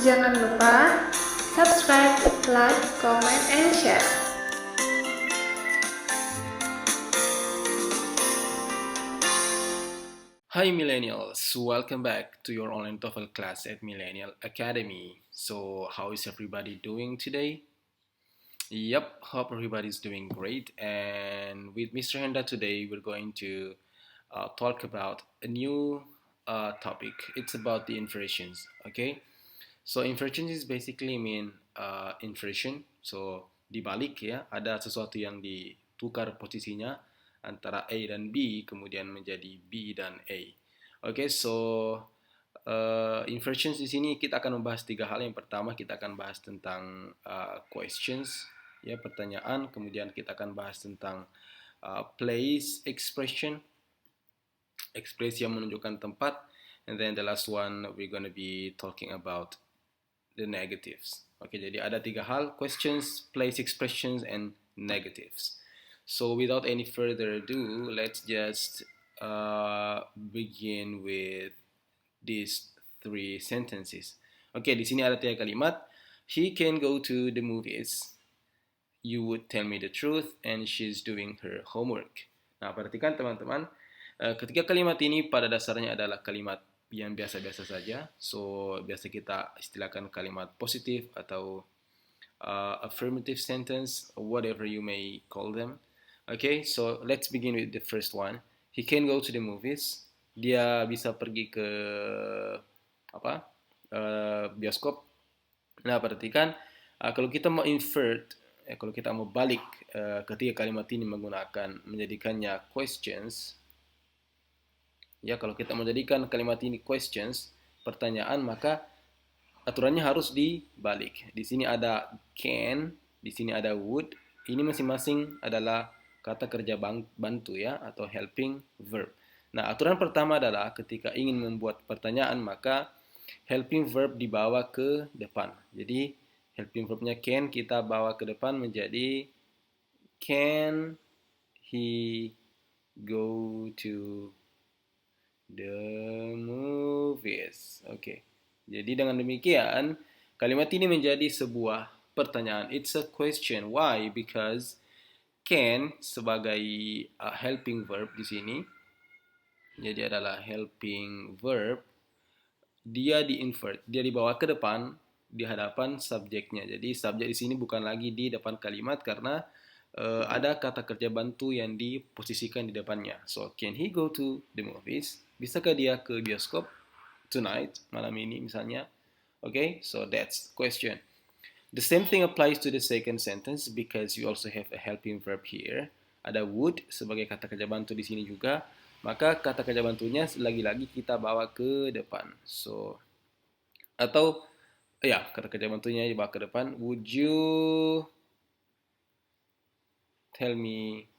Jangan lupa subscribe, like, comment, and share. Hi millennials, welcome back to your online TOEFL class at Millennial Academy. So how is everybody doing today? Yep, hope everybody's doing great. And with Mr. Henda today, we're going to talk about a new topic. It's about the inversions. Okay, so inversion is basically mean inversion. So dibalik ya, ada sesuatu yang ditukar posisinya antara A dan B, kemudian menjadi B dan A. Oke, so inversions di sini kita akan membahas tiga hal. Yang pertama kita akan bahas tentang questions, ya pertanyaan. Kemudian kita akan bahas tentang place expression, ekspresi yang menunjukkan tempat. And then the last one we're gonna be talking about the negatives. Oke, jadi ada tiga hal: questions, place expressions, and negatives. So without any further ado, let's just begin with these three sentences. Oke, di sini ada tiga kalimat. He can go to the movies. You would tell me the truth, and she's doing her homework. Nah, perhatikan teman-teman, ketiga kalimat ini pada dasarnya adalah kalimat yang biasa-biasa saja. So, biasa kita istilahkan kalimat positif atau affirmative sentence, whatever you may call them. Okay, so let's begin with the first one. He can go to the movies. Dia bisa pergi ke apa? Bioskop. Nah, perhatikan kalau kita mau invert, kalau kita mau balik ketiga kalimat ini menggunakan menjadikannya questions. Ya, kalau kita menjadikan kalimat ini questions, pertanyaan, maka aturannya harus dibalik. Di sini ada can, di sini ada would. Ini masing-masing adalah kata kerja bantu ya, atau helping verb. Nah, aturan pertama adalah ketika ingin membuat pertanyaan, maka helping verb dibawa ke depan. Jadi, helping verbnya can kita bawa ke depan menjadi can he go to the movies. Oke. Jadi dengan demikian, kalimat ini menjadi sebuah pertanyaan. It's a question. Why? Because can sebagai helping verb di sini. Jadi adalah helping verb. Dia di-invert, dia dibawa ke depan di hadapan subjeknya. Jadi subjek di sini bukan lagi di depan kalimat karena ada kata kerja bantu yang diposisikan di depannya. So, can he go to the movies? Bisakah dia ke bioskop tonight, malam ini misalnya? Okay, so that's the question. The same thing applies to the second sentence because you also have a helping verb here. Ada would sebagai kata kerja bantu di sini juga. Maka kata kerja bantunya lagi-lagi kita bawa ke depan. So, atau ya, kata kerja bantunya dibawa ke depan. Would you tell me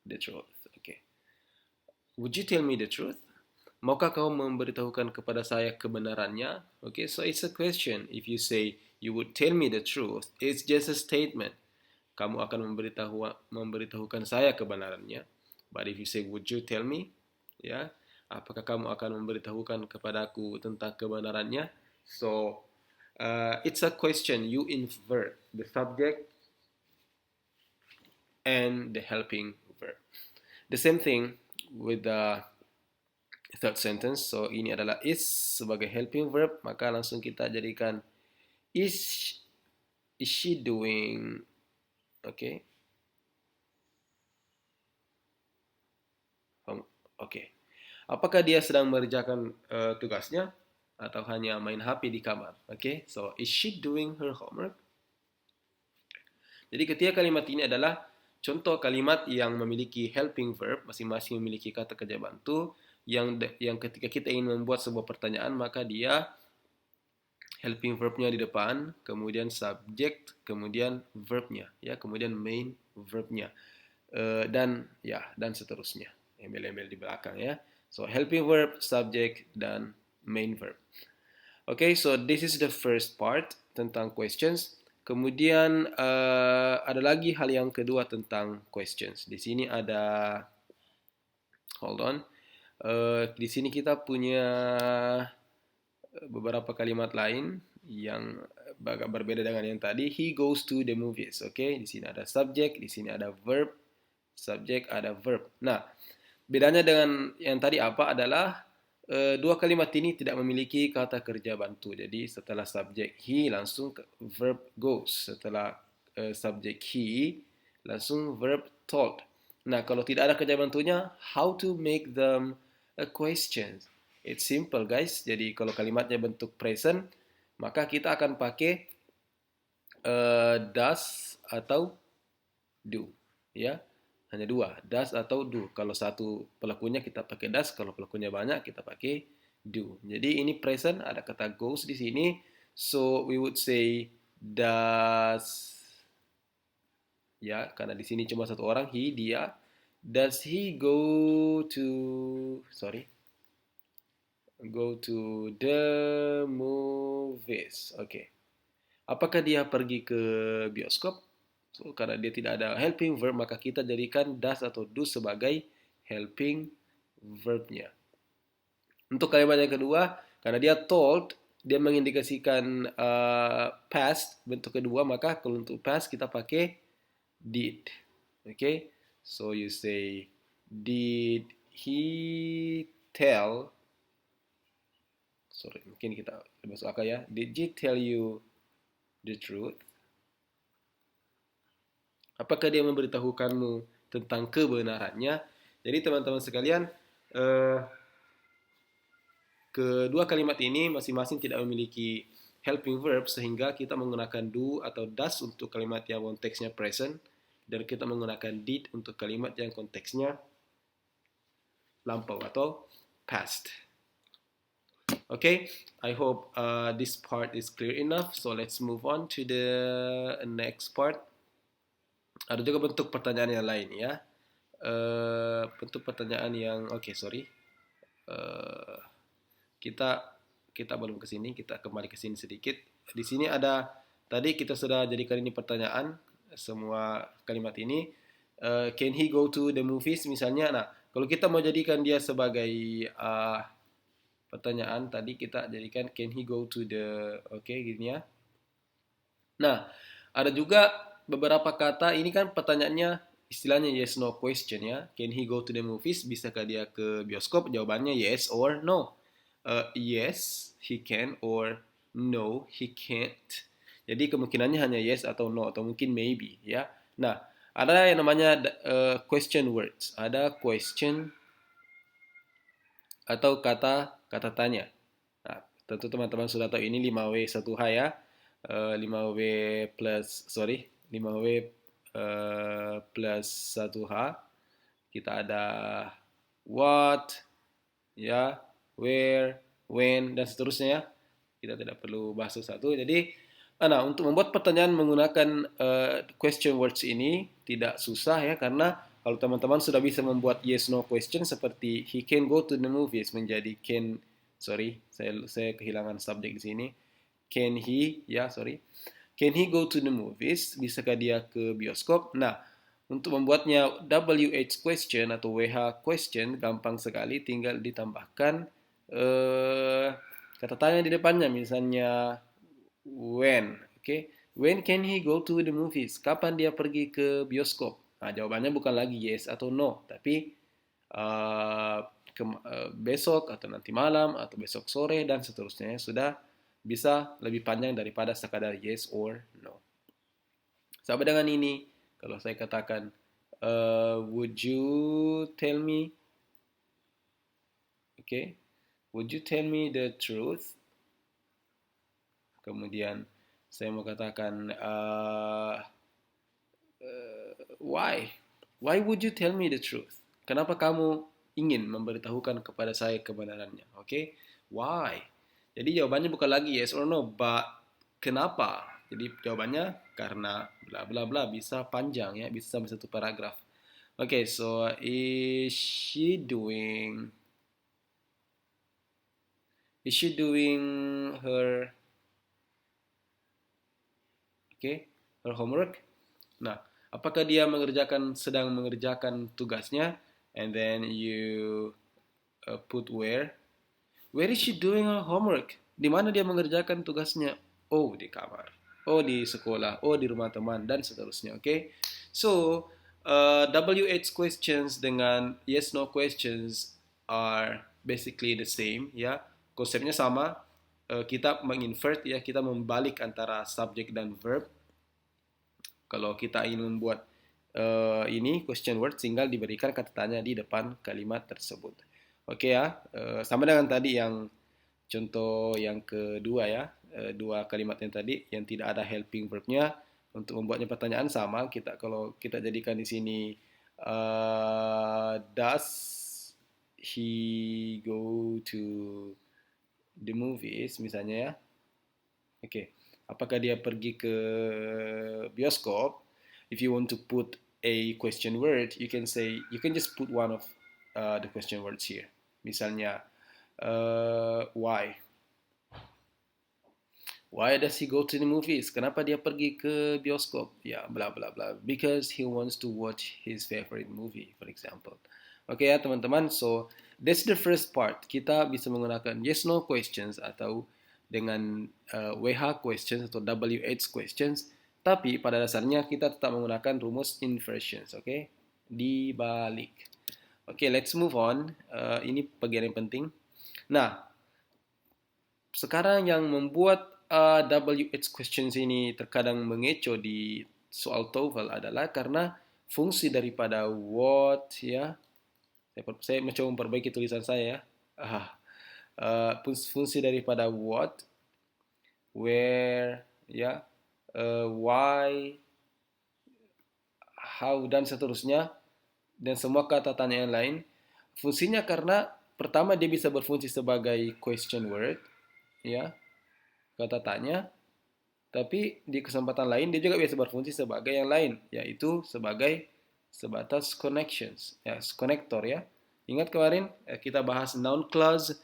the truth? Okay. Would you tell me the truth? Maukah kau memberitahukan kepada saya kebenarannya? Okay, so it's a question. If you say you would tell me the truth, it's just a statement. Kamu akan memberitahukan saya kebenarannya. But if you say would you tell me, ya, apakah kamu akan memberitahukan kepadaku tentang kebenarannya? So it's a question. You invert the subject and the helping verb. The same thing with the third sentence. So ini adalah is sebagai helping verb, maka langsung kita jadikan is she doing, okay? Okay. Apakah dia sedang mengerjakan tugasnya atau hanya main HP di kamar? Okay, so is she doing her homework? Jadi ketiga kalimat ini adalah contoh kalimat yang memiliki helping verb, masing-masing memiliki kata kerja bantu, yang ketika kita ingin membuat sebuah pertanyaan, maka dia helping verbnya di depan, kemudian subject, kemudian verbnya, ya, kemudian main verbnya, dan seterusnya, embel-embel di belakang ya. So helping verb, subject, dan main verb. Okay, so this is the first part tentang questions. Kemudian ada lagi hal yang kedua tentang questions. Di sini ada, hold on. Di sini kita punya beberapa kalimat lain yang agak berbeda dengan yang tadi. He goes to the movies. Oke, di sini ada subjek, di sini ada verb, subjek ada verb. Nah, bedanya dengan yang tadi apa adalah dua kalimat ini tidak memiliki kata kerja bantu. Jadi setelah subjek he langsung verb goes. Setelah subjek he langsung verb told. Nah, kalau tidak ada kerja bantunya, how to make them a question? It's simple guys. Jadi kalau kalimatnya bentuk present, maka kita akan pakai does atau do. Ya, hanya dua, does atau do. Kalau satu pelakunya kita pakai does, kalau pelakunya banyak kita pakai do. Jadi ini present, ada kata goes di sini. So we would say does, ya, karena di sini cuma satu orang, he, dia. Does he go to, go to the movies? Oke. Apakah dia pergi ke bioskop? So, karena dia tidak ada helping verb, maka kita jadikan does atau do sebagai helping verbnya. Untuk kalimat yang kedua, karena dia told, dia mengindikasikan past, bentuk kedua, maka kalau untuk past kita pakai did. Okay? So you say, did he tell, mungkin kita masuk akal ya. Did he tell you the truth? Apakah dia memberitahukanmu tentang kebenarannya? Jadi teman-teman sekalian, kedua kalimat ini masing-masing tidak memiliki helping verb, sehingga kita menggunakan do atau does untuk kalimat yang konteksnya present, dan kita menggunakan did untuk kalimat yang konteksnya lampau atau past. Okay, I hope this part is clear enough. So let's move on to the next part. Ada juga bentuk pertanyaan yang lain ya. Bentuk pertanyaan yang kita belum ke sini, kita kembali ke sini sedikit. Di sini ada, tadi kita sudah jadikan ini pertanyaan semua kalimat ini. Can he go to the movies misalnya. Nah, kalau kita mau jadikan dia sebagai pertanyaan, tadi kita jadikan can he go to the, gini ya. Nah, ada juga beberapa kata, ini kan pertanyaannya istilahnya yes no question ya. Can he go to the movies? Bisakah dia ke bioskop? Jawabannya yes or no. Yes, he can, or no, he can't. Jadi kemungkinannya hanya yes atau no, atau mungkin maybe ya. Nah, ada yang namanya question words. Ada question atau kata tanya. Nah, tentu teman-teman sudah tahu ini 5W1H ya. 5W plus 1H. Kita ada what, ya, where, when, dan seterusnya ya. Kita tidak perlu bahas satu. Jadi, untuk membuat pertanyaan menggunakan question words ini tidak susah ya, karena kalau teman-teman sudah bisa membuat yes no question seperti he can go to the movies menjadi can, saya kehilangan subjek di sini. Can he go to the movies? Bisakah dia ke bioskop? Nah, untuk membuatnya WH question atau WH question gampang sekali, tinggal ditambahkan kata tanya di depannya, misalnya when. When can he go to the movies? Kapan dia pergi ke bioskop? Nah, jawabannya bukan lagi yes atau no, tapi besok atau nanti malam atau besok sore dan seterusnya. Sudah bisa lebih panjang daripada sekadar yes or no. Sama dengan ini, kalau saya katakan, would you tell me, would you tell me the truth? Kemudian saya mau katakan, why would you tell me the truth? Kenapa kamu ingin memberitahukan kepada saya kebenarannya? Why? Jadi jawabannya bukan lagi yes or no, but kenapa? Jadi jawabannya karena bla bla bla, bisa panjang ya, bisa sampai satu paragraf. So is she doing her her homework? Nah, apakah dia sedang mengerjakan tugasnya? And then you put where? Where is she doing her homework? Di mana dia mengerjakan tugasnya? Oh, di kamar. Oh, di sekolah. Oh, di rumah teman dan seterusnya. Oke. Okay? So, WH questions dengan yes no questions are basically the same ya. Konsepnya sama. Kita menginvert ya, kita membalik antara subjek dan verb. Kalau kita ingin membuat ini question word, tinggal diberikan kata tanya di depan kalimat tersebut. Oke ya, sama dengan tadi yang contoh yang kedua ya, dua kalimat yang tadi yang tidak ada helping verbnya. Untuk membuatnya pertanyaan sama, kalau kita jadikan di sini does he go to the movies misalnya ya. Oke, apakah dia pergi ke bioskop? If you want to put a question word, you can just put one of the question words here. Misalnya, why? Why does he go to the movies? Kenapa dia pergi ke bioskop? Ya, bla bla bla. Because he wants to watch his favorite movie, for example. Oke ya teman-teman, so that's the first part. Kita bisa menggunakan yes no questions atau dengan WH questions atau WH questions, tapi pada dasarnya kita tetap menggunakan rumus inversions, oke? Dibalik. Oke, let's move on. Ini bagian yang penting. Nah, sekarang yang membuat WH questions ini terkadang mengecoh di soal TOEFL adalah karena fungsi daripada what ya. Saya mencoba memperbaiki tulisan saya ya. Fungsi daripada what, where, ya, why, how dan seterusnya dan semua kata tanya yang lain. Fungsinya karena pertama dia bisa berfungsi sebagai question word, ya, kata tanya. Tapi di kesempatan lain dia juga bisa berfungsi sebagai yang lain, yaitu sebagai sebatas connections, ya, connector ya. Ingat kemarin kita bahas noun clause,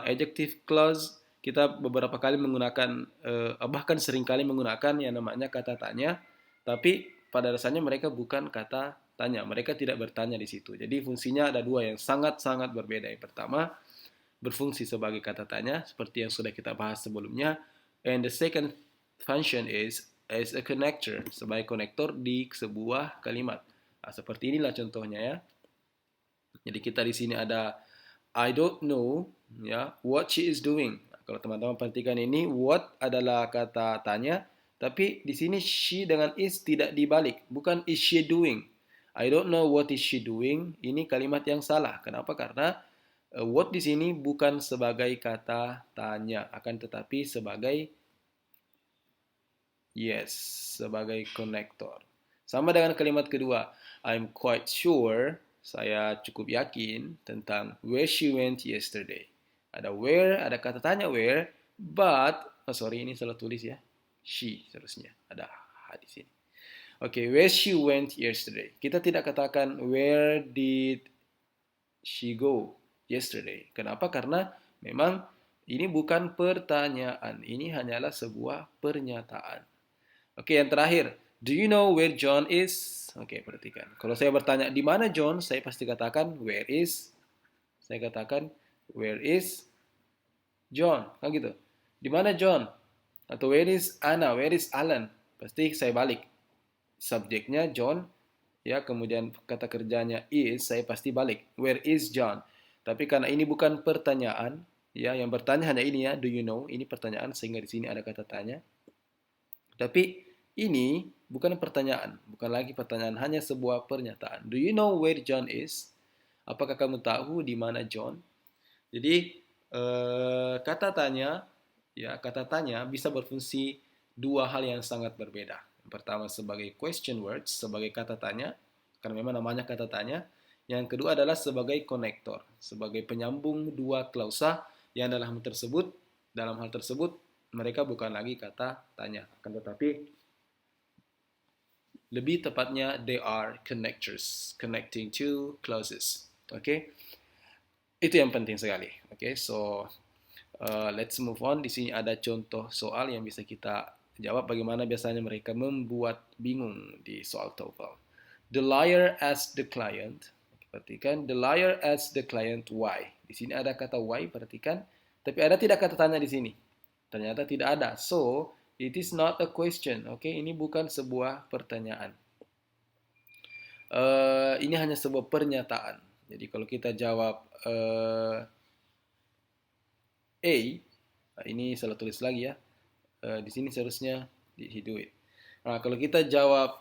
adjective clause, kita beberapa kali menggunakan, bahkan sering kali menggunakan yang namanya kata tanya, tapi pada dasarnya mereka bukan kata tanya, mereka tidak bertanya di situ. Jadi fungsinya ada dua yang sangat-sangat berbeda. Yang pertama, berfungsi sebagai kata tanya, seperti yang sudah kita bahas sebelumnya, and the second function is as a connector, sebagai konektor di sebuah kalimat. Nah, seperti inilah contohnya ya. Jadi kita di sini ada I don't know ya what she is doing. Nah, kalau teman-teman perhatikan ini, what adalah kata tanya, tapi di sini she dengan is tidak dibalik, bukan is she doing. I don't know what is she doing. Ini kalimat yang salah. Kenapa? Karena what di sini bukan sebagai kata tanya, akan tetapi sebagai yes, sebagai konektor. Sama dengan kalimat kedua, I'm quite sure, saya cukup yakin tentang where she went yesterday. Ada where, ada kata tanya where, but, ini salah tulis ya, she seharusnya, ada di sini. Oke, where she went yesterday. Kita tidak katakan where did she go yesterday. Kenapa? Karena memang ini bukan pertanyaan, ini hanyalah sebuah pernyataan. Oke, yang terakhir. Do you know where John is? Oke, perhatikan. Kalau saya bertanya di mana John, saya pasti katakan where is. Saya katakan where is John, kan gitu. Di mana John? Atau where is Anna? Where is Alan? Pasti saya balik. Subjeknya John, ya, kemudian kata kerjanya is, saya pasti balik. Where is John? Tapi karena ini bukan pertanyaan, ya, yang bertanya hanya ini ya, do you know? Ini pertanyaan sehingga di sini ada kata tanya. Tapi ini bukan pertanyaan, bukan lagi pertanyaan, hanya sebuah pernyataan. Do you know where John is? Apakah kamu tahu di mana John? Jadi kata tanya, ya, kata tanya bisa berfungsi dua hal yang sangat berbeda. Yang pertama sebagai question words, sebagai kata tanya, karena memang namanya kata tanya. Yang kedua adalah sebagai konektor, sebagai penyambung dua klausa yang dalam hal tersebut mereka bukan lagi kata tanya, akan tetapi lebih tepatnya they are connectors, connecting two clauses. Oke, itu yang penting sekali. Oke, so let's move on. Di sini ada contoh soal yang bisa kita jawab bagaimana biasanya mereka membuat bingung di soal TOEFL. The liar asked the client. Perhatikan, the liar asked the client why. Di sini ada kata why, perhatikan. Tapi ada tidak kata tanya di sini? Ternyata tidak ada. So, it is not a question. Oke, ini bukan sebuah pertanyaan. Ini hanya sebuah pernyataan. Jadi kalau kita jawab A, ini salah tulis lagi ya. Di sini seharusnya did he do it. Nah, kalau kita jawab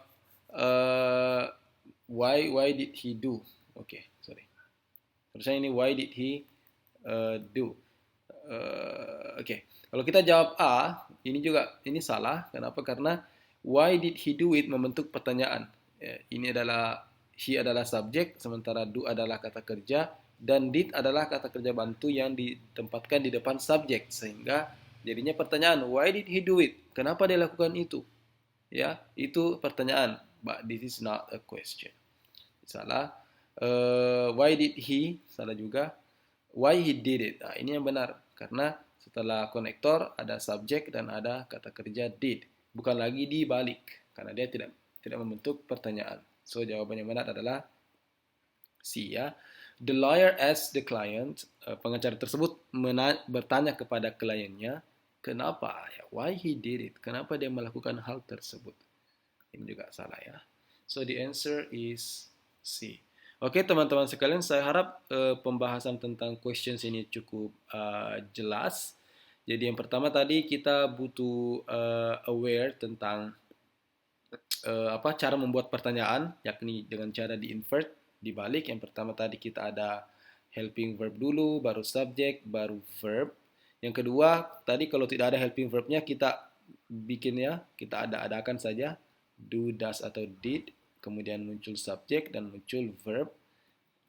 why did he do? Oke, sorry. Harusnya ini why did he do? Oke. Kalau kita jawab A, ini salah. Kenapa? Karena why did he do it membentuk pertanyaan. Ini adalah he adalah subjek, sementara do adalah kata kerja, dan did adalah kata kerja bantu yang ditempatkan di depan subjek, sehingga jadinya pertanyaan, why did he do it? Kenapa dia lakukan itu? Ya, itu pertanyaan, but this is not a question. Salah. Why did he? Salah juga. Why he did it? Nah, ini yang benar, karena setelah konektor ada subjek dan ada kata kerja did, bukan lagi dibalik, karena dia tidak membentuk pertanyaan. So jawaban yang benar adalah C ya. The lawyer asked the client, pengacara tersebut bertanya kepada kliennya, kenapa? Ya, why he did it? Kenapa dia melakukan hal tersebut? Ini juga salah ya. So the answer is C. Oke teman-teman sekalian, saya harap pembahasan tentang questions ini cukup jelas. Jadi yang pertama tadi kita butuh aware tentang cara membuat pertanyaan, yakni dengan cara di-invert, dibalik. Yang pertama tadi kita ada helping verb dulu, baru subject, baru verb. Yang kedua, tadi kalau tidak ada helping verbnya, kita bikinnya, kita ada-adakan saja, do, does, atau did, kemudian muncul subject dan muncul verb,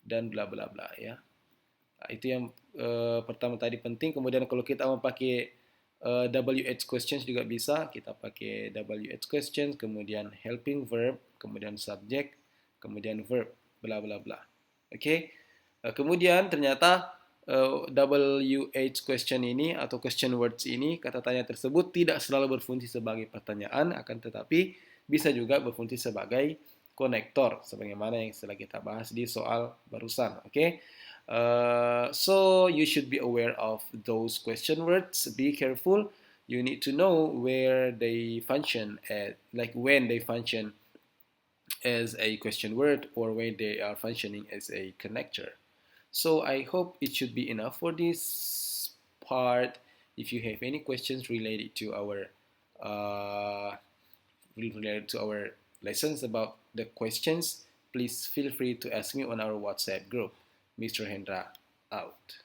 dan bla bla bla ya. Nah, itu yang pertama tadi penting. Kemudian kalau kita mau pakai WH questions juga bisa, kita pakai WH questions, kemudian helping verb, kemudian subject, kemudian verb, bla bla bla. Oke. Kemudian ternyata WH question ini atau question words ini, kata tanya tersebut tidak selalu berfungsi sebagai pertanyaan, akan tetapi bisa juga berfungsi sebagai konektor, sebagaimana yang setelah kita bahas di soal barusan. Oke. So you should be aware of those question words. Be careful. You need to know where they function at, like when they function as a question word or when they are functioning as a connector. So I hope it should be enough for this part. If you have any questions related to our lessons about the questions, please feel free to ask me on our WhatsApp group. Mr. Hendra out.